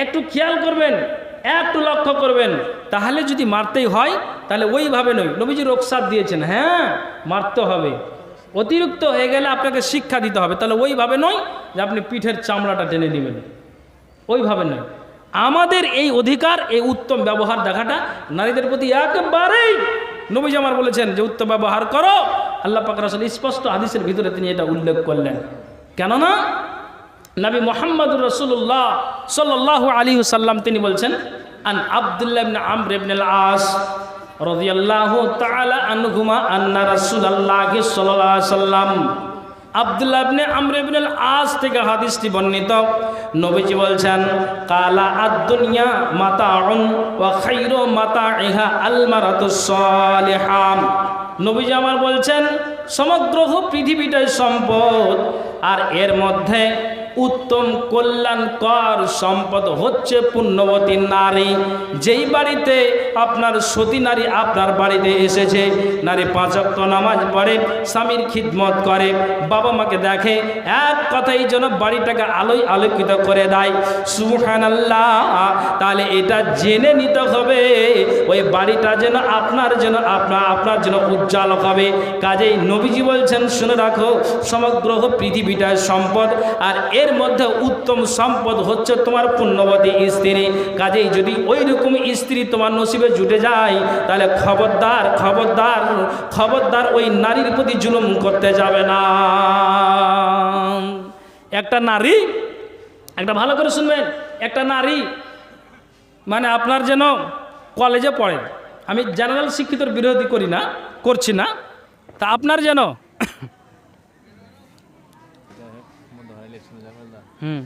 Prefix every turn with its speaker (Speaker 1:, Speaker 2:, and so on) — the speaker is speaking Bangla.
Speaker 1: একটু খেয়াল করবেন, একটু লক্ষ্য করবেন। তাহলে যদি মারতেই হয় তাহলে ওইভাবে নয়, নবীজি রোকসাত দিয়েছেন, হ্যাঁ মারতে হবে। অতিরিক্ত হয়ে গেলে আপনাকে শিক্ষা দিতে হবে, তাহলে ওইভাবে নয় যে আপনি পিঠের চামড়াটা টেনে নেবেন, ওইভাবে নয়। আমাদের এই অধিকার, এই উত্তম ব্যবহার দেখাটা নারীদের প্রতি একেবারেই নবীজি আমার বলেছেন যে উত্তম ব্যবহার করো। আল্লাহ পাক রাসূল স্পষ্ট হাদিসের ভিতরে তিনি এটা উল্লেখ করলেন। কেননা নবী মুহাম্মদুর রাসূলুল্লাহ সাল্লাল্লাহু আলাইহি ওয়াসাল্লাম তিনি বলছেন, আন আব্দুল্লাহ ইবনে আমর ইবনে আল-আস রাদিয়াল্লাহু তাআলা আনহুমা আন্না রাসূলুল্লাহি সাল্লাল্লাহু আলাইহি ওয়াসাল্লাম, আব্দুল্লাহ ইবনে আমর ইবনে আল-আস থেকে হাদিসটি বর্ণিত। নবীজি বলছেন, কালা আদ-দুনিয়া মাতাউন ওয়া খায়রু মাতাইহা আল-মারাতুস সালিহা। নবীজি আমার বলছেন, সমগ্র পৃথিবীটাই সম্পদ, আর এর মধ্যে উত্তম কল্যাণকর সম্পদ হচ্ছে পুণ্যবতী নারী। যেই বাড়িতে আপনার সতী নারী আপনার বাড়িতে এসেছে, নারী 5 ওয়াক্ত নামাজ পড়ে, স্বামীর খিদমত করে, বাবা মাকে দেখে, এক কথাই যেন বাড়িটাকে আলোয় আলোকিত করে দেয়, সুবহানাল্লাহ। তাহলে এটা জেনে নিতে হবে ওই বাড়িটা যেন আপনার জন্য উজ্জ্বল হবে। কাজেই নবীজি বলছেন, শুনে রাখো, সমগ্র পৃথিবীটার সম্পদ, আর এর মধ্যে উত্তম সম্পদ হচ্ছে তোমার পুণ্যবতী স্ত্রী। কাজেই যদি ওই রকম স্ত্রী তোমার নসিবে জুটে যায়, তাহলে খবরদার খবরদার খবরদার ওই নারীর প্রতি জুলুম করতে যাবে না। একটা নারী, একটা ভালো করে শুনবেন, একটা নারী মানে আপনার যেন কলেজে পড়ে, আমি জেনারেল শিক্ষিতর বিরোধী করছি না, তা আপনার যেন হুম